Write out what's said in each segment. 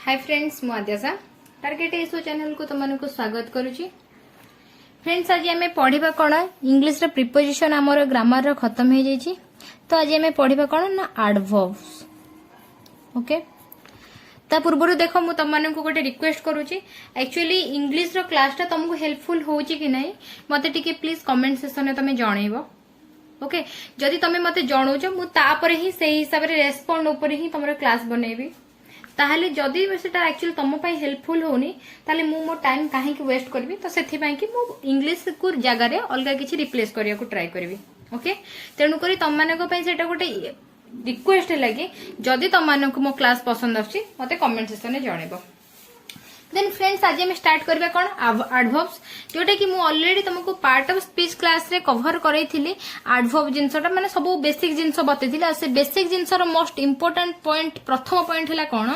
Hi friends मु Adyasha target एसो channel को तुम को स्वागत करुची। फ्रेंड्स आज आम पढ़ा कौन इंग्लिश प्रिपोजिशन आमर ग्रामर रो खत्म हो जाइए। तो आज आम पढ़ा कौन ना एडवर्ब्स। ओके ता पूर्व देख मु तुम को गोटे रिक्वेस्ट करुची। एक्चुअली इंग्लिश रो क्लास टा तुमको हेल्पफुल होची कि नहीं मते टिके प्लीज कमेंट सेक्शन में तुम जनइब। ओके जदि तुम मत जनाऊच मुझे ही से हिसाब से रेस्पॉन्ड उपर ही तुम क्लास बनइबी। ताहले जदि सेटा एक्चुअली तुम हेल्पफुल होनी ताले मु मो टाइम कहीं वेस्ट करबी। तो से मु इंग्लिश को जगार अलग किसी रिप्लेस करने को ट्राई करबी। ओके तेणुक तुम मानक गोटे रिक्वेस्ट लगे जदि तुम मानक मो क्लास पसंद आछी मते कमेंट सेक्शन में जनइब। देन फ्रेंड्स आज हम स्टार्ट करबा कोन एडवर्ब्स जोटा कि मु ऑलरेडी तुमको पार्ट ऑफ स्पीच क्लास रे कवर करैथिली। एडवर्ब जिंसटा माने सब बेसिक जिंस बतैथिला। से बेसिक जिंस रो मोस्ट इंपोर्टेंट पॉइंट प्रथम पॉइंट हला कोन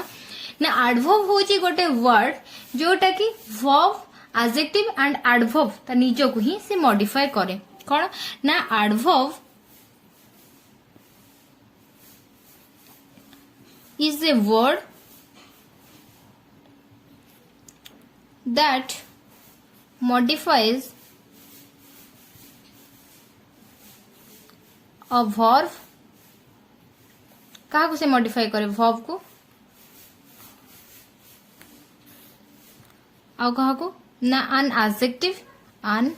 ना एडवर्ब होची गोटे वर्ड जोटा कि वर्ब एडजेक्टिव एंड एडवर्ब ता निजो को ही से मॉडिफाई करे। कोन ना adverb is a word that modifies a verb। कहा को से मॉडिफाई करे वर्ब को और कहा को ना an adjective and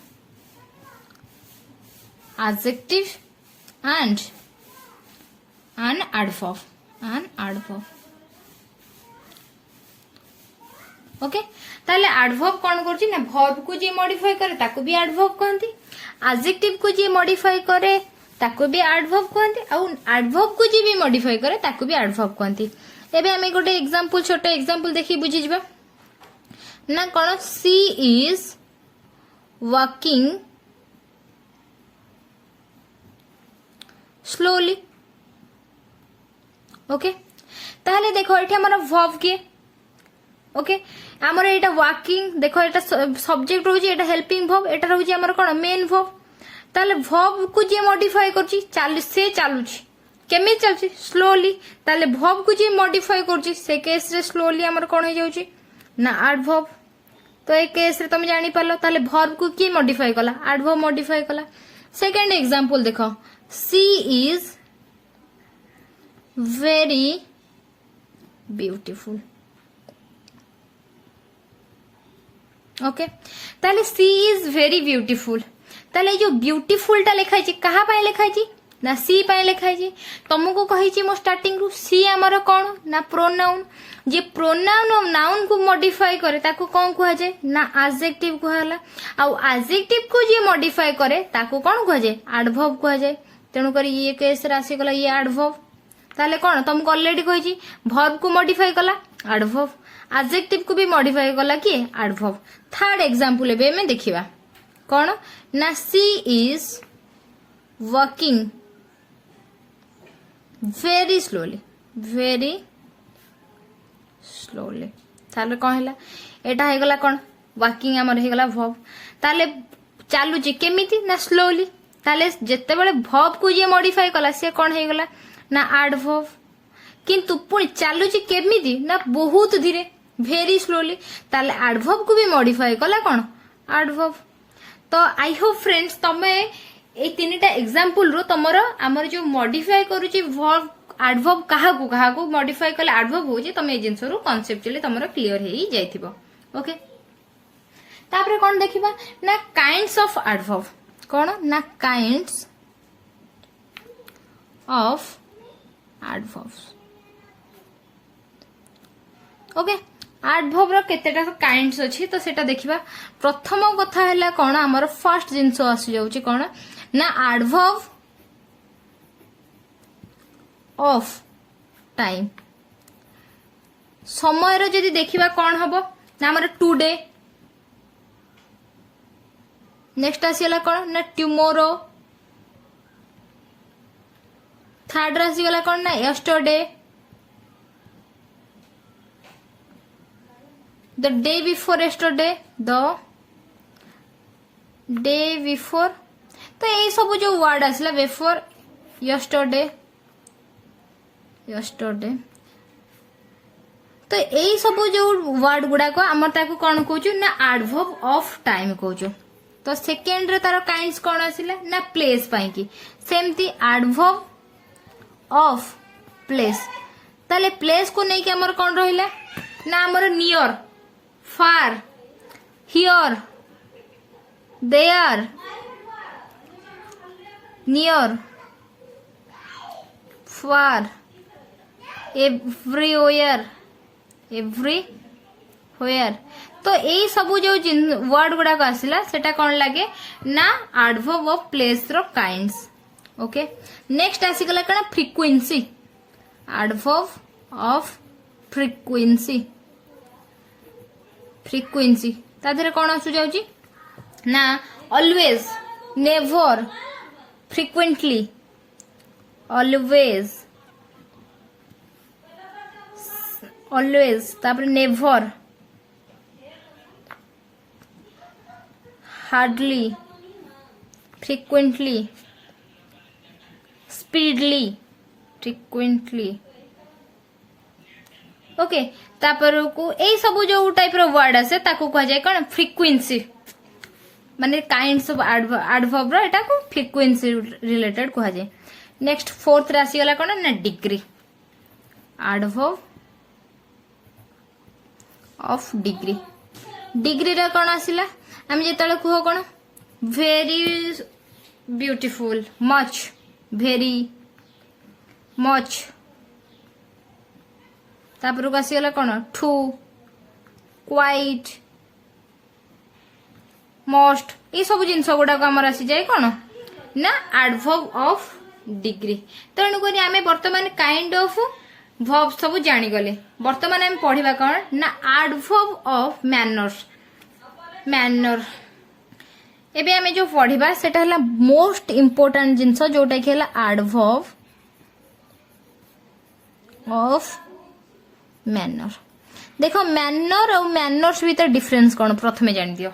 an adverb okay ताले एडवर्ब कौन करछि ना वर्ब को जे मॉडिफाई करे ताको भी एडवर्ब कहंती। एडजेक्टिव को जे मॉडिफाई करे ताको भी एडवर्ब कहंती और एडवर्ब को जे भी मॉडिफाई करे ताको भी एडवर्ब कहंती। एबे हमें गोटे एग्जांपल छोटे एग्जांपल देखि बुझी जिबा ना कोन सी इज वॉकिंग स्लोली। ओके ताहले देखो एठी हमर वर्ब के ओके हमर एटा वॉकिंग देखो एटा सब्जेक्ट रहउची एटा हेल्पिंग वर्ब एटा रहउची हमर कोन मेन वर्ब। ताहले वर्ब को जे मॉडिफाई करची से चालुची केमे चलची स्लोली। ताहले वर्ब को जे मॉडिफाई करची से केस रे स्लोली हमर कोन हो जाउची ना एडवर्ब। तो ए केस रे तुम जानि पालो ताहले वर्ब को की मॉडिफाई कला एडवर्ब मॉडिफाई कला। सेकंड एग्जांपल देखो सी इज वेरी ब्यूटीफुल। ओके ताले सी इज वेरी ब्यूटीफुल ताले जो ब्यूटीफुल टा लिखाई छी कहा पाए लिखाई छी ना सी पाए लिखाई छी। तुमको कहि छी मो स्टार्टिंग रु सी हमर कोन ना प्रोनाउन जे प्रोनाउन और नाउन को मॉडिफाई करे ताको कोन कुहा जाय ना एडजेक्टिव कुहाला और एडजेक्टिव को जे मॉडिफाई करे ताको कोन कुहा जाय एडवर्ब कुहा जाय। तेनु करी ये केस राशि गला ये एडवर्ब। ताले कोन तुमको ऑलरेडी कहि छी वर्ब को मॉडिफाई कला एडवर्ब एडजेक्टिव को भी मॉडिफाई कला कि एडवर्ब। थर्ड एग्जांपल एबे में देखिबा कोन ना सी इज वर्किंग वेरी स्लोली ताले कोन हैला एटा हे गला कोन वर्किंग हमर हे गला वर्ब। ताले चालू छी केमिति ना स्लोली ताले जत्ते बेले वर्ब को जे मॉडिफाई कला से कोन हे गला ना एडवर्ब। किंतु पुणी चालुची केमिति ना बहुत धीरे वेरी स्लोली ताले एडवर्ब को भी मॉडिफाई कला कोन एडवर्ब। तो आई होप फ्रेंड्स तमे ए तीनटा एग्जांपल रो तमरो हमर जो मॉडिफाई करूची वर्ब एडवर्ब कहा को मॉडिफाई कला एडवर्ब हो जे तमे ए जिंस रो कांसेप्चुअली तमरो क्लियर हेई जाइथिबो। ओके तापरे कोन देखिबा ना काइंड्स ऑफ एडवर्ब कोन ना kinds of adverbs. Okay adverb रो केतेटा काइंड्स अछि तो सेटा देखिबा। प्रथम कथा हैला कोन हमर फर्स्ट जिंस आसी जाउची कोन ना एडवर्ब ऑफ टाइम समय रो जदी देखिबा कोन हबो ना हमर टुडे। नेक्स्ट आसीला कोन ना टुमारो। थर्ड राशि गला कोन ना yesterday the day before yesterday the day before. तो ये सब जो वर्ड आसला बिफोर यस्टरडे तो यही सब जो वर्ड गुड़ाक आम ताको कौन कहूँ ना एडवर्ब ऑफ टाइम कहूँ। तो सेकेंड रे तार काइंड्स कौन आसिला ना प्लेस पाई की सेमती एडवर्ब ऑफ प्लेस। ताले प्लेस को नहीं कि हमर कौन रहिला ना हमर near, far, here, there, near, far, everywhere, everywhere. तो यही सब जो वर्ड गुड़ाक आसिला सेटा कौन लगे ना एडवर्ब ऑफ प्लेस रो काइंड्स। ओके नेक्स्ट आसीगला कण frequency, adverb of frequency. Frequency ता देरे कौन आसु जाउची ना always, never, frequently, always, always तापर never, hardly, frequently, speedly, frequently. Okay तापर को ए सब जो टाइप रो वर्ड आसे ताको कह जाय कोन फ्रीक्वेंसी माने काइंड्स ऑफ एडवर्ब रो एटा को फ्रीक्वेंसी रिलेटेड कह जाय। नेक्स्ट फोर्थ राशि गला कोन ना degree, adverb of degree. Degree रे कोन आसिला हम जेतले कहो कोन very beautiful, much, very, much. तापर आसीगला कौन ठू, क्वाइट, मोस्ट। ये सब जिनस गुड़ाक आमर आसी जाए कौन ना एडवर्ब ऑफ डिग्री। तेणुक आम बर्तमान काइंड ऑफ वर्ब सब जानीगले। बर्तमान आम पढ़ा कौन ना एडवर्ब ऑफ मैनर्स। मैनर एबे आम जो पढ़ा सेटा हला मोस्ट इम्पोर्टेंट जिनस जोटा कि हला एडवर्ब ऑफ मैनर। देखो मैनर और मैनर्स भीतर डिफरेंस कौन प्रथमे जान दियो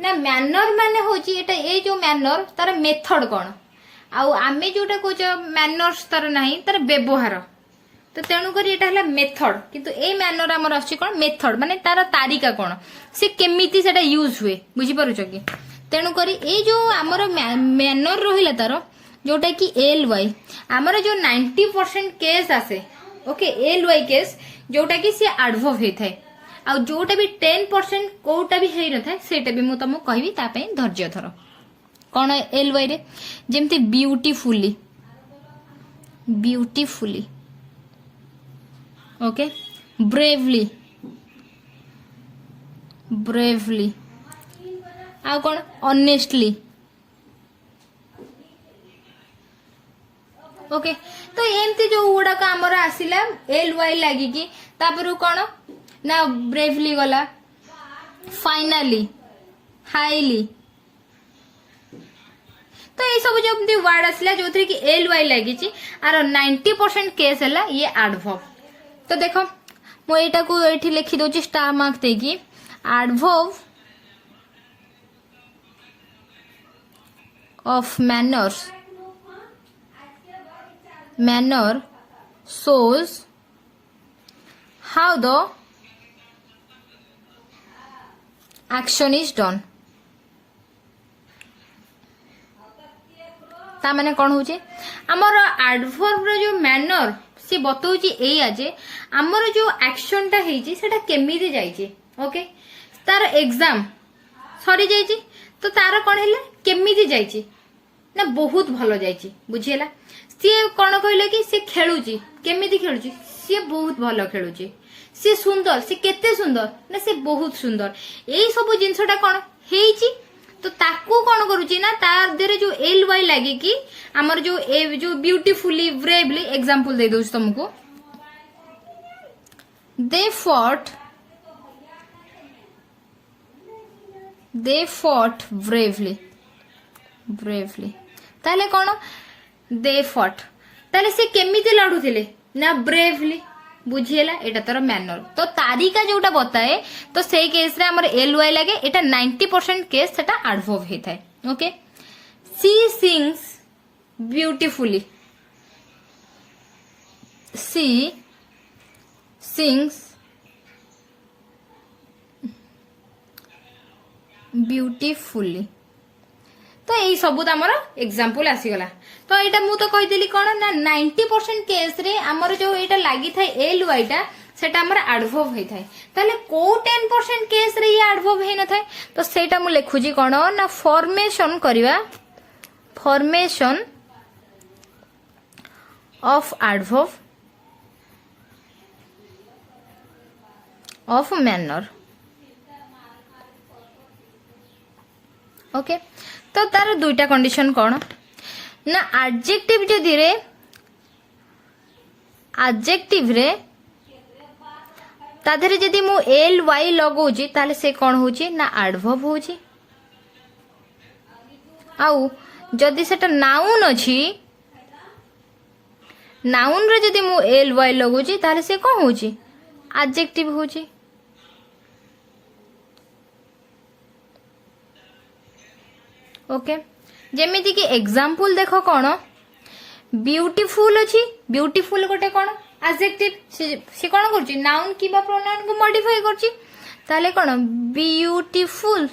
ना मैनर माने होची एटा ए जो मैनर तार मेथड कौन आउ आमे जोटा कहूच मैनर्स तार नहीं तार व्यवहार। तो तेणुक एटा हला मेथड किंतु ए मैनर आमर आछि कोन मेथड माने तार तारिका कौन से केमिति सेटा यूज हुए बुझी पारुछ कि। तेणुक ए जो आमर मैनर रहिला तार जोटा कि एल वाई आमर जो 90% केस आसे ओके एल वाई केस जोटा कि सी एडवर्ब होता है आ जोटा भी 10% कोटा भी हेई नथाय सेटा भी मु तुमको कहबी ता पई धैर्य धर। कोन एल वाई रे जेमति beautifully, beautifully, okay bravely, bravely, आ कोन ऑनेस्टली। ओके तो एमती जो गुड़ाक आमर आसिला एल वाई लगी कि तापर कौन ना ब्रेवली गला, फाइनाली, हाईली। तो ये सब जो वर्ड आसिला जो कि एल वाई लगी आर 90% केस है ये एडवर्ब। तो देखो मु एटा को एठी लिखि दोची स्टार मार्क देकी adverb of manners. Manner shows how the action is done। ता माने कौन होचे आमर एडवर्ब रो जो मैनर से बतौची एया जे आमर जो एक्शन टा हेची सेटा केमिति जाईची। ओके तार एग्जाम सरी जाईची तो तार कौन हैला केमिति जाईची ना बहुत भलो जाईची बुझियला। सी कौन कहले कि सी खेलुची केमिति खेलुची सी बहुत भलो खेलुची सी सुंदर सी केते सुंदर ना सी बहुत सुंदर एई सब जिंसटा कौन हेची। तो ताकू कौन करूची ना तार देरे जो एल वाई लागे कि हमर जो ए जो ब्यूटीफुली ब्रेवली एग्जांपल दे दोस्त तुमको दे फॉट ब्रेवली, ब्रेवली ताले कौन दे फॉट ताले से केमिति लड़ुथिले ना ब्रेवली बुझिएला एटा तोर मैनर। तो तारिका जोटा बताए तो से केस रे हमर एल वाई लागे एटा 90% केस सेटा एडवर्ब हेथाय। ओके सी सिंग्स ब्यूटीफुली, सी सिंग्स ब्यूटीफुली। तो यही सब आमर एग्जांपल आसीगला। तो यहाँ मु तो कहीदेली कौन ना 90% केस रे आमर जो यहाँ लगी था एल वाईटा सेटा आमर एडवर्ब होता है। ताले को 10% केस रे ये एडवर्ब है न थाए। तो सेटा मु लिखुजी कौन ना फॉर्मेशन करिवा, formation of adverb of manner. Okay तो तार दुईटा कंडीशन कौन ना एडजेक्टिव जदि रे एडजेक्टिव रे ता देहरे जदि मु एल वाई लगौची ताले से कौन होची ना एडवर्ब होची। आउ जदि सेटा नाउन अछि, नाउन रे जदि मु एल वाई लगौची ताले से कौन होची एडजेक्टिव होची। ओके जेमिति कि एग्जांपल देखो कौन ब्यूटीफुल अछि, ब्यूटीफुल गोटे कौन एडजेक्टिव से कौन करछि नाउन किबा प्रोनाउन को मॉडिफाई करछि। ताले कौन ब्यूटीफुल,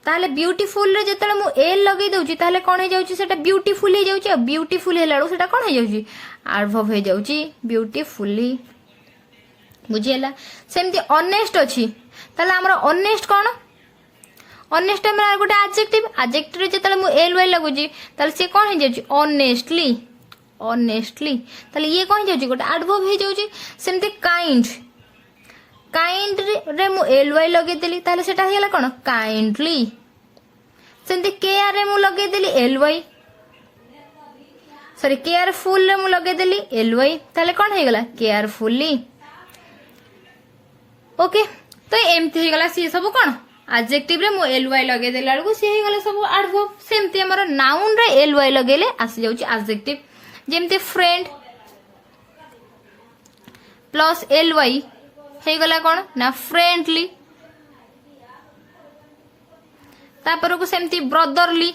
ताले ब्यूटीफुल रे जेतले मु एल लगै दउछि ताले कौन हे जाउछि सेटा ब्यूटीफुल हे जाउछि। ब्यूटीफुल हेलाडो सेटा कौन हे जाउछि एडवर्ब हे जाउछि ब्यूटीफुली। बुझियला सेमति ऑनेस्ट अछि ताले हमरा ऑनेस्ट कौन ऑनेस्ट हमरा गोटे एडजेक्टिव, एडजेक्टिव रे जेतले मु एल वाई लगुछि ताले से कौन हे जाउछि ऑनेस्टली, ऑनेस्टली ताले ये कौन जाउछि गोटे एडवर्ब हे जाउछि। सेमति काइंड, काइंड रे मु एल वाई लगे देली ताले सेटा हेला कौन काइंडली। सेमति केयर रे मु लगे देली एल वाई, सॉरी केयरफुल रे मु लगे देली एल वाई ताले कौन हे गला केयरफुली। ओके तो एमती हे गला सी सब कौन एडजेक्टिव रे मु एल वाई लगे देला बेलू सी हे गला सब एडवर्ब। सेमती हमर नाउन रे एल वाई लगेले आसी जाउछि एडजेक्टिव। जेमती फ्रेंड प्लस एल वाई हे गला कौन ना फ्रेंडली। तापर को सेमती brotherly,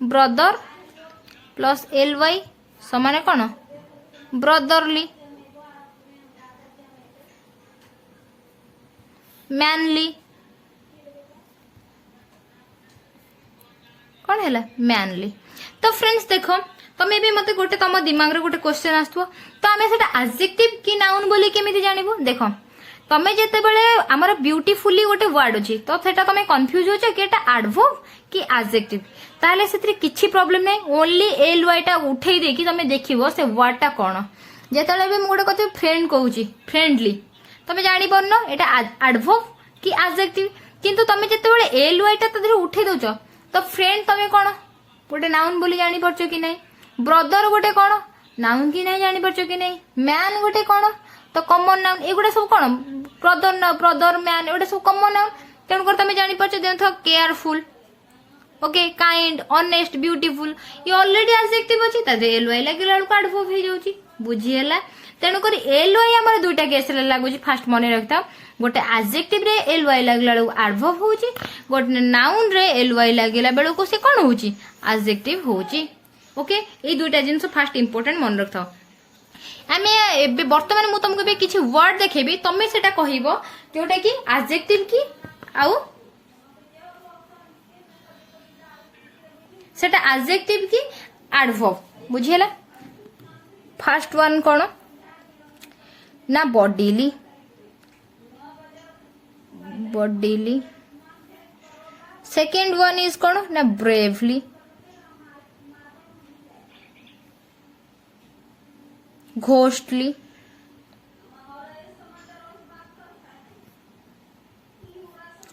brother plus L Y समान कौन ब्रदरली। मैनली कौन है मैनली। तो फ्रेंड्स देखो तमे भी मते गोटे तम दिमाग रे गोटे क्वेश्चन आस्तुवा तो आमे सेटा एडजेक्टिव कि नाउन बोली केमिति जानिबो। देखो तमे जेते बेले हमर ब्यूटीफुली गोटे वर्ड अछि तो सेटा तमे कंफ्यूज होछ कि एटा एडवर्ब कि एडजेक्टिव। ताले सेतरे किछि प्रॉब्लम नै, ओनली एल वाई टा उठेई दे कि तमे देखिबो से वर्ड टा कोन। जेतले भी मु गोटे कथि फ्रेंड कहूची फ्रेंडली तमे जानि परनो एटा एडवर्ब कि एडजेक्टिव। किंतु तमे जेते बेले एल वाई टा तदरे उठेई दोछ तो फ्रेंड तमे कोन गोटे नाउन बोली जानि परछो कि नै। ब्रदर गोटे कोन नाउन कि नै जानि परछो कि नै। मैन गोटे कोन तो कॉमन नाउन एगुडा सब कोन ब्रदर ना ब्रदर मैन एगुडा सब कॉमन नाउन। तेन कर तमे जानि परछो देखो careful okay kind honest beautiful ये ऑलरेडी एडजेक्टिव अछि तदे एल वाई लागिला को एडवर्ब हे जाउची। बुझी हैला तेणु कर एल वाई हमर दुईटा केस रे लागुची फास्ट मने रखता। गोटे एडजेक्टिव रे एल वाई लागला बेलू एडवर्ब होची, गोटे नाउन रे एल वाई लागला बेलू को से कोन होची एडजेक्टिव होची। ओके ए दुईटा जिंस फास्ट इंपोर्टेंट मन रखता। आमे एबे वर्तमान मु तुमको बे किछि वर्ड देखेबी तमे सेटा कहिबो जोटा कि एडजेक्टिव की आउ सेटा एडजेक्टिव की एडवर्ब। बुझियला फर्स्ट वन कोन ना bodily, bodily. Second one is कोन ना ब्रेवली, घोस्टली।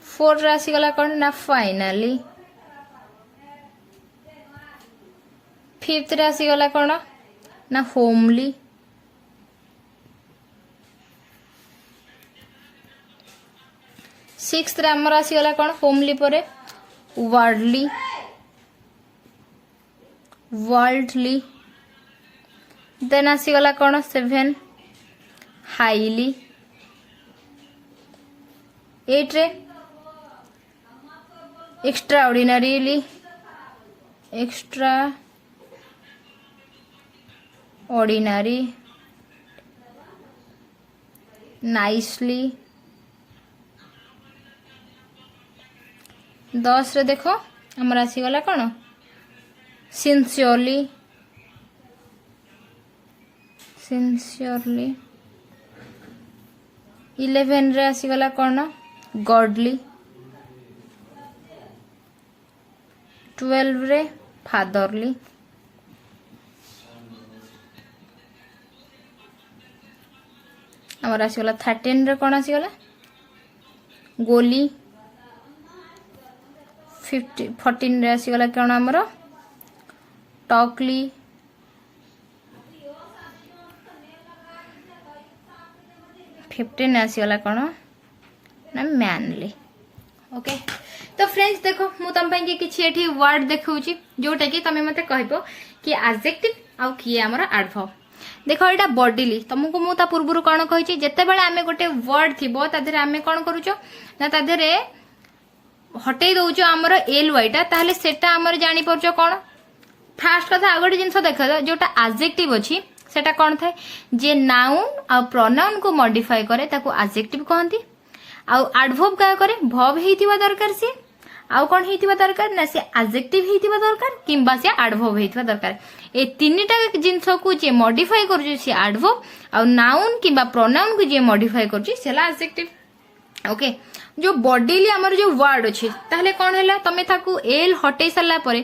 फोर्थ राशि गला कोन ना फाइनली। फिफ्थ राशि गला कोन ना होमली। सिक्स्थ आमर आसीगला कौन होमली परे वर्ल्डली, वर्ल्डली। देन आसीगला कौन सेवेन हाईली। एट रे extra ordinarily, extra ordinary, nicely, 10 रे देखो हमर आसी गला कोन सिंसियरली 11 रे आसी गला कोन गॉडली 12 रे फादरली हमर आसी गला 13 रे कोन आसी गला गोली 14 रे आसी गला कोन हमर टॉकली 15 आसी गला कोन ना मैनली। ओके तो फ्रेंड्स देखो मु तुम पे किछि एठी वर्ड देखौची जोटा कि तमे मते कहबो कि एडजेक्टिव आ कि हमर एडवर्ब। देखो एटा बॉडीली तुमको मु ता पूर्वरु कोन कहिछि जते बेले आमे गोटे वर्ड थिबो ता देरे आमे कोन करूचो ना ता देरे हटै दउचो हमर एल वाई टा ताहले सेटा हमर जानि परचो कोन फास्ट कथा आगोटे जिंस देखा जोटा एडजेक्टिव अछि सेटा कोन थाए जे नाउन आ प्रोनाउन को मॉडिफाई करे ताको एडजेक्टिव कहंती आ एडवर्ब का करे वर्ब हेतिबा दरकार से आउ कोन हेतिबा दरकार ना से एडजेक्टिव हेतिबा दरकार किंबा से एडवर्ब हेतिबा दरकार ए तीनटा जिंस को जे मॉडिफाई करजो से एडवर्ब आ नाउन किंबा प्रोनाउन को जे मॉडिफाई करजो सेला एडजेक्टिव। ओके जो बॉडीली हमर जो वर्ड अछि ताहले कोन हैला तमे ताकू एल हटै सला परे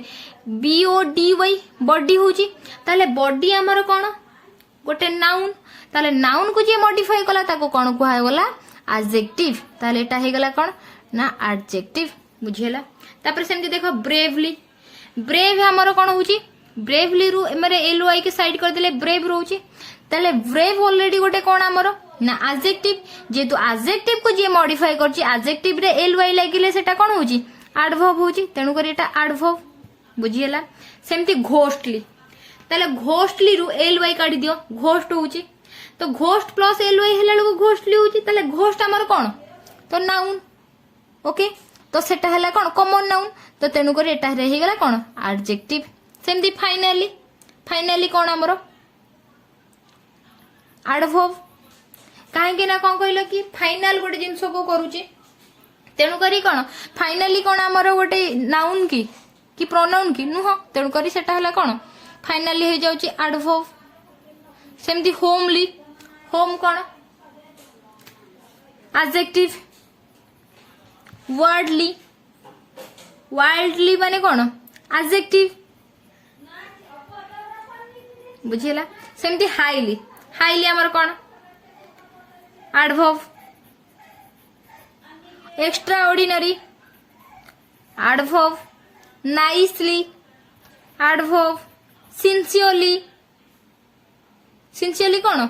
B O D Y body होची ताहले बॉडी हमर कोन गोटे नाउन ताहले नाउन को जे मॉडिफाई कला ताको कोन कुहा गला एडजेक्टिव ताहले एटा हे गला कोन ना एडजेक्टिव बुझियला। तापर सेमति देखो ब्रेवली ब्रेव हमर कोन होची ब्रेवली रु एमरे एल वाई के साइड कर देले ब्रेव रहउची ताहले ब्रेव ऑलरेडी गोटे कोन हमर ना एडजेक्टिव जेतु एडजेक्टिव को जे मॉडिफाई करची एडजेक्टिव रे एल वाई लागिले सेटा कोन होची एडवर्ब होची तेनु करी एटा एडवर्ब बुझियला। सेमति घोस्टली ताले घोस्टली रु एल वाई काढी दियो घोस्ट होची तो घोस्ट प्लस एल वाई हेला लोग घोस्टली होची ताले घोस्ट हमर कोन तो नाउन। ओके तो सेटा हला कोन कॉमन नाउन तो तेनु करी एटा रे हे गला कोन एडजेक्टिव। सेमति फाइनली कोन हमर एडवर्ब काहे ना कोन कहलो कि फाइनल गोटे जिंस को करूची तेनु करी कोन फाइनली कोन हमर गोटे नाउन की प्रोनाउन की नुह तेनु करी सेटा हला कोन फाइनली हे जाउची एडवर्ब। सेमति होमली होम कोन एडजेक्टिव वाइल्डली माने कोन एडजेक्टिव बुझिला। सेमति हाईली हमर कोन adverb. Extraordinary adverb nicely adverb sincerely कोन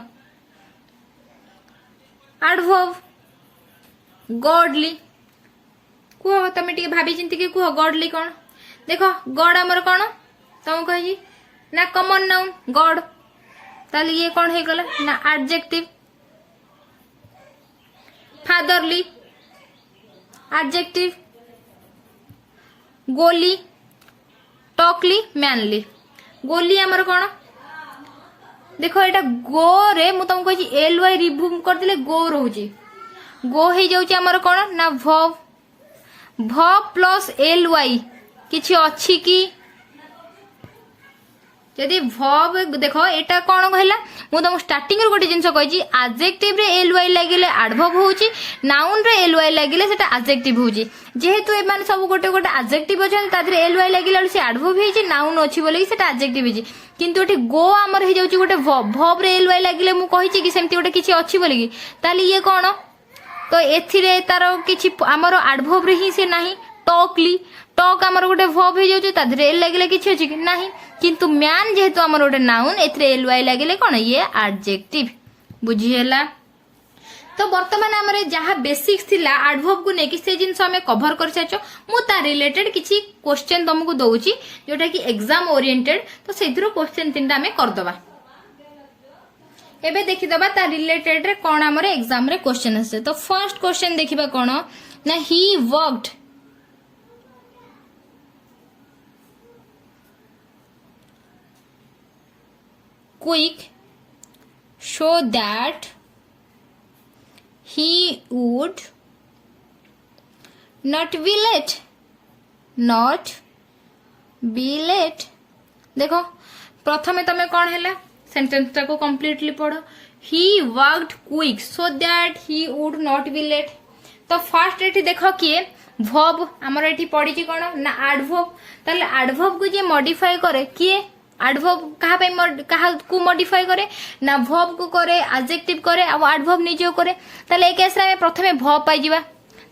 एडवर्ब। गॉडली कुह तमे टिके भाबी चिंती के कुह गॉडली कोन देखो गॉड हमर कोन तुम कहि ना कॉमन नाउन गॉड ताले ये कोन हे गला ना एडजेक्टिव। Fatherly adjective. गोली टॉकली मैनली गोली हमर कोन देखो एटा गो रे मु तुमको कहि एल वाई रिमूव कर दिले गो रहउची गो हे जाउची हमर कोन ना वर्ब प्लस एल वाई किछि अछि की जदि वर्ब देखो एटा कोन कहला मु तुम स्टार्टिंग रे गोटे जिंस कहि एडजेक्टिव रे एल वाई लागिले एडवर्ब होउची नाउन रे एल वाई लागिले सेटा एडजेक्टिव होउची जेहेतु ए माने सब गोटे गोटे एडजेक्टिव अछन तादरे एल वाई लागिले से एडवर्ब हेची नाउन अछि बोले सेटा एडजेक्टिव हेची किंतु एठी गो हमर हे जाउची गोटे वर्ब रे एल वाई लागिले मु कहिची कि सेमति गोटे किछि अछि बोले कि ताली ये कोन तो एथिरे तारो किछि हमर एडवर्ब रे ही से नाही टॉकली टॉक हमर गोटे वर्ब हे जाउची तादरे एल लागिले किछि अछि कि नाही किंतु म्यान जेहेतु हमर गोटे नाउन एथिरे एल वाई लागिले कोन ये एडजेक्टिव बुझियला। तो वर्तमान हमरे जहा बेसिक्स थिला एडवर्ब को नेकी से जिंस हमें कवर कर साचो मु ता रिलेटेड किछि क्वेश्चन तुमको दउची जोटा कि एग्जाम ओरिएंटेड तो सेथरो क्वेश्चन तीनटा हमें कर दबा एबे देखि दबा ता रिलेटेड रे कोन हमरे एग्जाम रे क्वेश्चन आसे। तो फर्स्ट क्वेश्चन देखिबा कोन ना he worked quick so that he would not be late not be late. देखो प्रथमे तमे कौन है सेंटेंस टाको कंप्लीटली पढ़ो। He worked quick so that he would not be late. तो फर्स्ट एठी देखो किए वर्ब हमर एठी पड़ी कौन ना एडवर्ब। ताले एडवर्ब को जे मॉडिफाई करे किए एडवर्ब कहा पे कहा को मॉडिफाई करे ना वर्ब को करे एडजेक्टिव करे आ एडवर्ब निजे करे। ताले ए केस रे प्रथमे वर्ब पाई जिबा।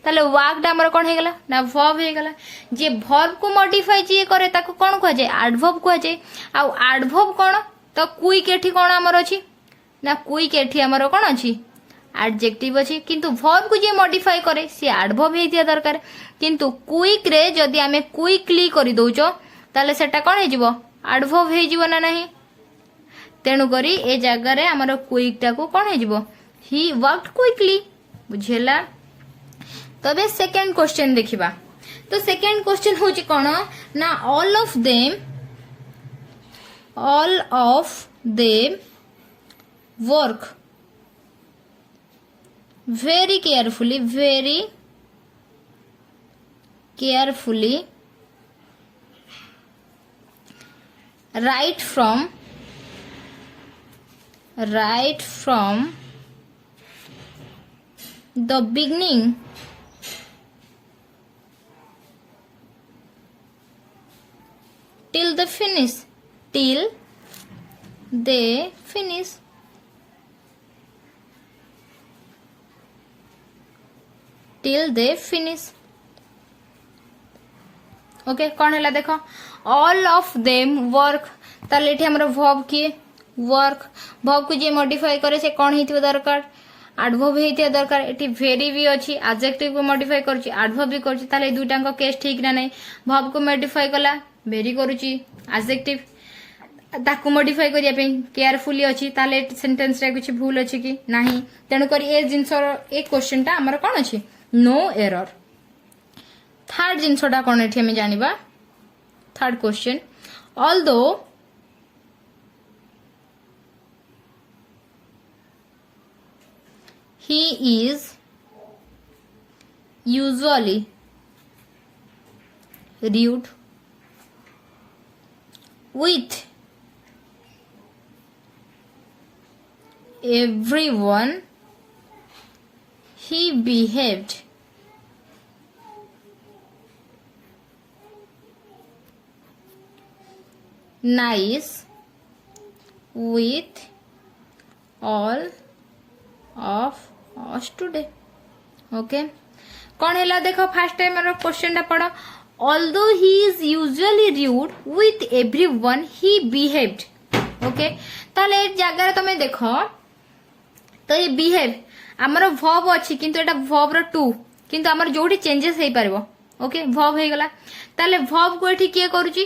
ताले वर्क हमर कौन हे गला ना वर्ब हे गला। जे वर्ब को मॉडिफाई जे करे ताको कौन कह जाय एडवर्ब कह जाय। आ एडवर्ब कौन तो क्विक एठी कौन हमर अछि ना क्विक एठी हमर कौन अछि एडजेक्टिव अछि। किंतु वर्ब को जे मॉडिफाई करे से एडवर्ब हे दिया दरकार। किंतु क्विक रे जदी हमें क्विकली करि दोचो ताले सेटा कौन हे जिवो एडवर्ब हे जिवो ना नहीं। तेनु करी ए जगह रे हमर क्विक टा को कौन हे जिवो ही वर्कड क्विकली। बुझेला। तबे सेकंड क्वेश्चन देखिबा। तो सेकंड क्वेश्चन होची कौन ना all of them work very carefully right from the beginning till they finish okay कौन है देखो ऑल ऑफ देम वर्क। ताले एठी हमर वर्ब किए वर्क। वर्ब को जे मॉडिफाई करे से कौन हेतिबो दरकार एडवर्ब हेतिया दरकार। एठी वेरी भी अछि एडजेक्टिव को मॉडिफाई करछि एडवर्ब भी करछि। ताले दुटांको केस ठीक ना नै। वर्ब को मॉडिफाई कला वेरी करूछि एडजेक्टिव ताकू मॉडिफाई करिया पे केयरफुली अछि। ताले सेंटेंस रे कुछ भूल अछि कि नाही। तेनु करी ए जिंसर ए क्वेश्चन टा हमर कोन अछि नो एरर। थर्ड जिनसटा कौन एठी हमें जानिबा। Third question although he is usually rude with everyone, he behaved nice with all of us today। Okay कौन है देखो फास्ट टाइम क्वेश्चन टा पढ़ो। Although he is usually rude with everyone he behaved. Okay ताले जगह तुम देखो तो ये बिहेव आमर वर्ब अच्छी किंतु एटा वर्ब रो टू किंतु आमर जोठी चेंजेस हे परबो। ओके वर्ब हे गला। ताले वर्ब को एठी के करूची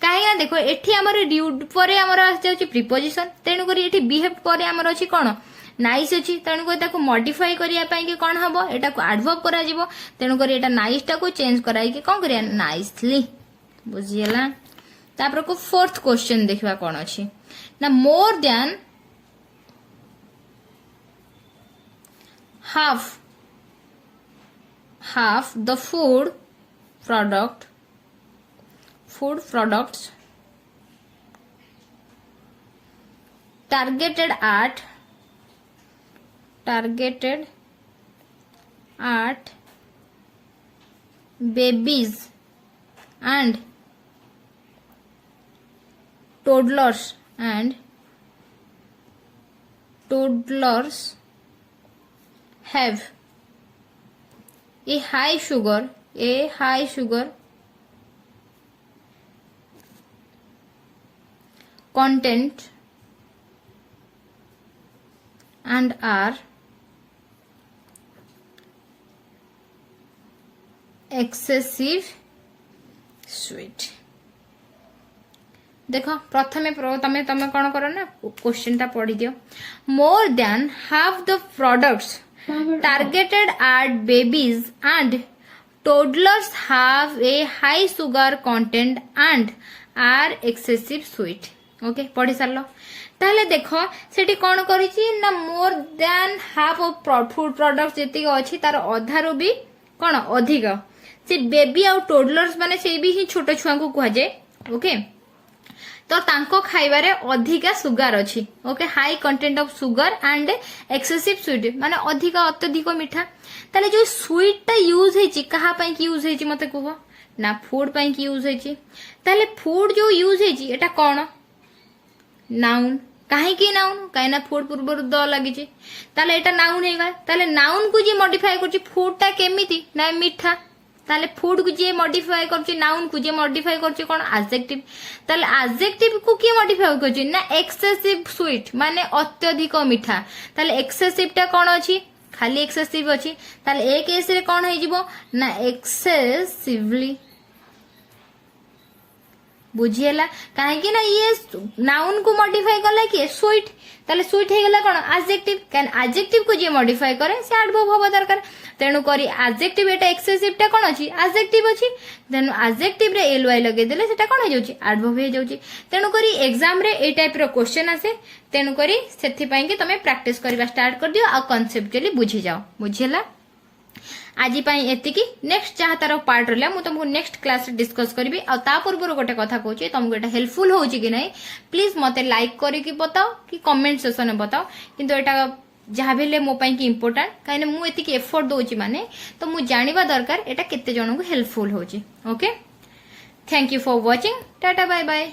कहीं ना देखो एठी हमर ड्यूड परे हमर आ जाउची प्रीपोजिशन। तेनु करी एठी बिहेव परे हमर अछि कोन नाइस अछि। तेनु करी ताको मॉडिफाई करिया पई कि कोन हबो एटा को एडवर्ब करा जिवो। तेनु करी एटा नाइस टा को चेंज कराई कि कोन करिया नाइसली। बुझियला। तापर को फोर्थ क्वेश्चन देखबा कोन अछि ना more than half the food products targeted at babies and toddlers have a high sugar content and are excessive sweet। देखो प्रथमे तमे कौन करो ना क्वेश्चन टा पढ़ी दियो। More than half the products targeted at babies and toddlers have a high sugar content and are excessive sweet। Okay पढ़ी सारलो। ताहले देखो सेठी कौन करिछि ना more than half of food products जेति अछि तार अधारो भी कौन अधिक से बेबी आउ टोडलर्स माने से भी ही छोट छुआ को कह जाए ओके तो तांको खाइबारे अधिका सुगार अच्छी okay high content of sugar and excessive sweet माने अधिका अत्यधिक मीठा ताले जो स्वीट टा यूज हेची कहा पई की यूज हेची मते कहो ना फूड पई की यूज हेची ताले फूड जो यूज हेची एटा कोन नाउन काहे की नाउन काहे ना फूड पूर्व द लागि ताले एटा नाउन हे गला ताले नाउन को जे मॉडिफाई करची फूड टा केमिति ना मीठा ताले फूड को जे मॉडिफाई करची नाउन को जे मॉडिफाई करची कोन एडजेक्टिव ताले एडजेक्टिव को के मॉडिफाई करची ना एक्सेसिव स्वीट माने अत्यधिक मीठा ताले एक्सेसिव टा कोन अछि खाली एक्सेसिव अछि ताले ए केस रे कोन हे जिवो ना एक्सेसिवली बुझिएला काहे कि ना ये नाउन को मॉडिफाई करला कि स्वीट ताले स्वीट हे गेला कोन एडजेक्टिव कैन एडजेक्टिव को जे मॉडिफाई करे से एडवर्ब होबा दरकार तेणु करी एडजेक्टिव एटा एक्सेसिव टा कोन अछि एडजेक्टिव अछि तेणु एडजेक्टिव रे एलवाई लगे देले सेटा कोन हे जाउची एडवर्ब हे जाउची तेणु करी एग्जाम रे ए टाइप रो क्वेश्चन आसे तेणु करी सेथि पई कि तमे प्रैक्टिस करबा स्टार्ट कर दियो आ कांसेप्चुअली बुझी जाओ बुझिएला आज पाई एतिकी नेक्स्ट जहाँ तार पार्ट रहा मुझे तुमको नेक्स्ट क्लास डिस्कस करी आ पूर्व गोटे कथा कहूँ तुमको एटा हेल्पफुल हो कि नहीं प्लीज मते लाइक करके बताओ कि कमेंट सेक्शन में बताओ किंतु एटा जहाँ भी मो पाई कि इम्पोर्टाट कहीं मुझे एफर्ट दूची माने तो मुझे जानिबा दरकार एटा केते जन को हेल्पफुल होची okay thank you for watching tata bye bye.